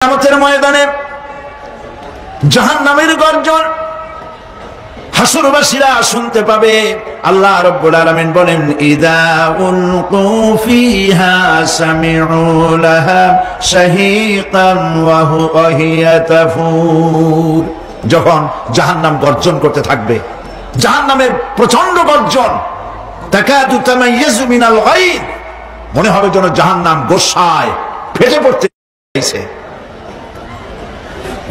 কিয়ামতের ময়দানে জাহান্নামের গর্জন হাসরবাসীরা শুনতে পাবে। আল্লাহ রাব্বুল আলামিন বলেন, ইযা উলকু ফিহা সামিউ লাহা শাহীকান ওয়া হিয়া তাফুর। যখন জাহান্নাম গর্জন করতে থাকবে, জাহান্নামের প্রচন্ড গর্জন, তাকাদু তামাইয়াজু মিনাল গায়দ, মনে হবে যেন জাহান্নাম গোসায় ফেটে পড়তে চাইছে।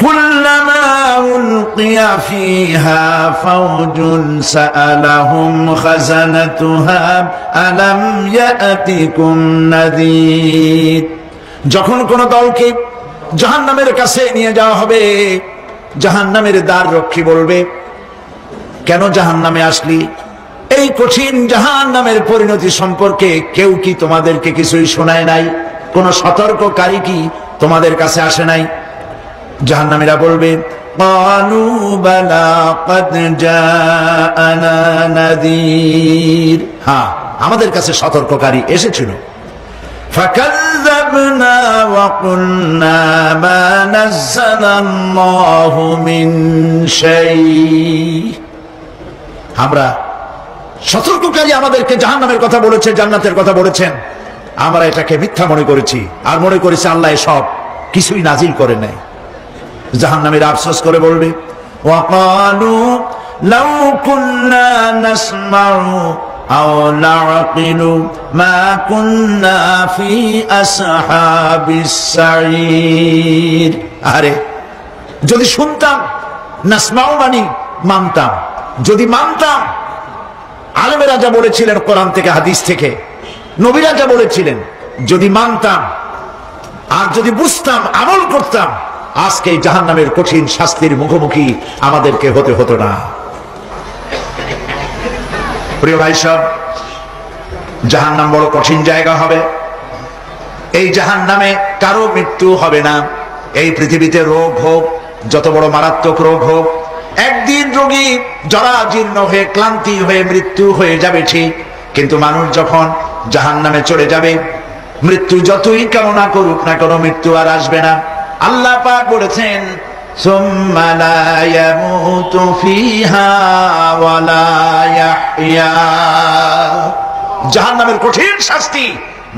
কুল্লামা উলকিয়া ফিহা ফাওজুন সাআলাহুম খাজানাতুহা আলাম ইয়াতিকুম নাযীর। যখন কোন দলকে জাহান্নামের কাছে নিয়ে যাওয়া হবে, জাহান্নামের দ্বার রক্ষী বলবে, কেন জাহান্নামে আসলি? এই কঠিন জাহান্নামের পরিণতি সম্পর্কে কেউ কি তোমাদেরকে কিছুই শোনায় নাই? কোন সতর্ককারী কি তোমাদের কাছে আসে নাই? জাহান্নামীরা বলবে, ক্বালু বালা ক্বাদ জাআনা নাযীর, হ্যাঁ আমাদের কাছে সতর্ককারী এসেছিল। ফাকাযযাবনা ওয়া কুলনা মা নাযালাল্লাহু মিন শাই। আমরা সতর্ককারী আমাদেরকে জাহান্নামের কথা বলেছে, জান্নাতের কথা বলেছেন, আমরা এটাকে মিথ্যা মনে করেছি আর মনে করেছি আল্লাহ সব কিছুই নাজিল করে নাই। জাহান্নামীরা আফসোস করে বলবে, ওয়াকালু লাউ কুন্না নাসমাউ আও নাআকিলু মা কুন্না ফি আসহাবিস সাঈর। আরে যদি শুনতাম, নাসমাউ মানে মানতাম, যদি মানতাম, আলেমেরা যা বলেছিলেন কোরআন থেকে হাদিস থেকে, নবীরা যা বলেছিলেন, যদি মানতাম আর যদি বুঝতাম, আমল করতাম, আজকে জাহান্নামের কঠিন শাস্তির মুখোমুখি আমাদেরকে হতে হতো না। প্রিয় ভাই সব, জাহান্নাম বড় কঠিন জায়গা হবে। এই জাহান্নামে কারো মৃত্যু হবে না। এই পৃথিবীতে রোগ হোক, যত বড় মারাত্মক রোগ হোক, একদিন রোগী জরাজীর্ণ হয়ে ক্লান্তি হয়ে মৃত্যু হয়ে যাবে ঠিক, কিন্তু মানুষ যখন জাহান্নামে চলে যাবে, মৃত্যু যতই কামনা করুক না কেন, মৃত্যু আর আসবে না। আল্লাহ পাক বলেছেন, সুম্মা লা ইয়ামুতু ফিহা ওয়া লা ইয়াহইয়া। জাহান্নামের কঠিন শাস্তি,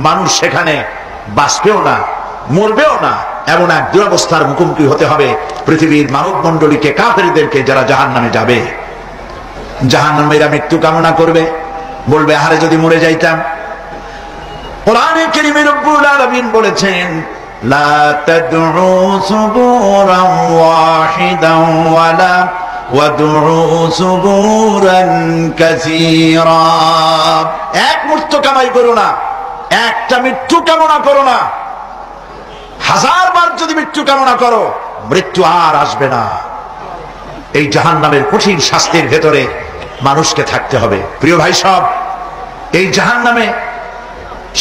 মানুষ সেখানে বাঁচবেও না, মরবেও না, এমন এক দুরবস্থার মুখোমুখি হতে হবে পৃথিবীর মানব মণ্ডলীকে, কাফেরদেরকে, যারা জাহান্নামে যাবে। জাহান্নামীরা মৃত্যু কামনা করবে, বলবে, আরে যদি মরে যাইতাম। কোরআনে কারীমে রব্বুল আলামিন বলেছেন, লা তাদউ সুবুরান ওয়াহিদান ওয়ালা ওয়াদউ সুবুরান কাসীরা। এক মৃত্যু কামাই করো না, একটা মৃত্যু কামনা করো না। হাজারবার যদি মৃত্যু কামনা করো, মৃত্যু আর আসবে না। এই জাহান্নামের কঠিন শাস্তির ভেতরে মানুষকে থাকতে হবে। প্রিয় ভাই সব, এই জাহান্নামে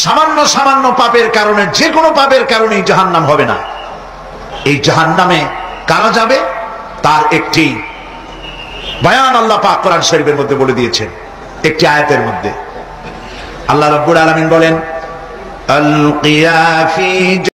সামান্য সামান্য পাপের কারণে, যে কোনো পাপের কারণেই জাহান্নাম হবে না। এই জাহান্নামে কারা যাবে তার একটি বয়ান আল্লাহ পাক কোরআন শরীফের মধ্যে বলে দিয়েছেন, একটি আয়াতের মধ্যে। আল্লাহ রাব্বুল আলামিন বলেন, আলকিয়া ফি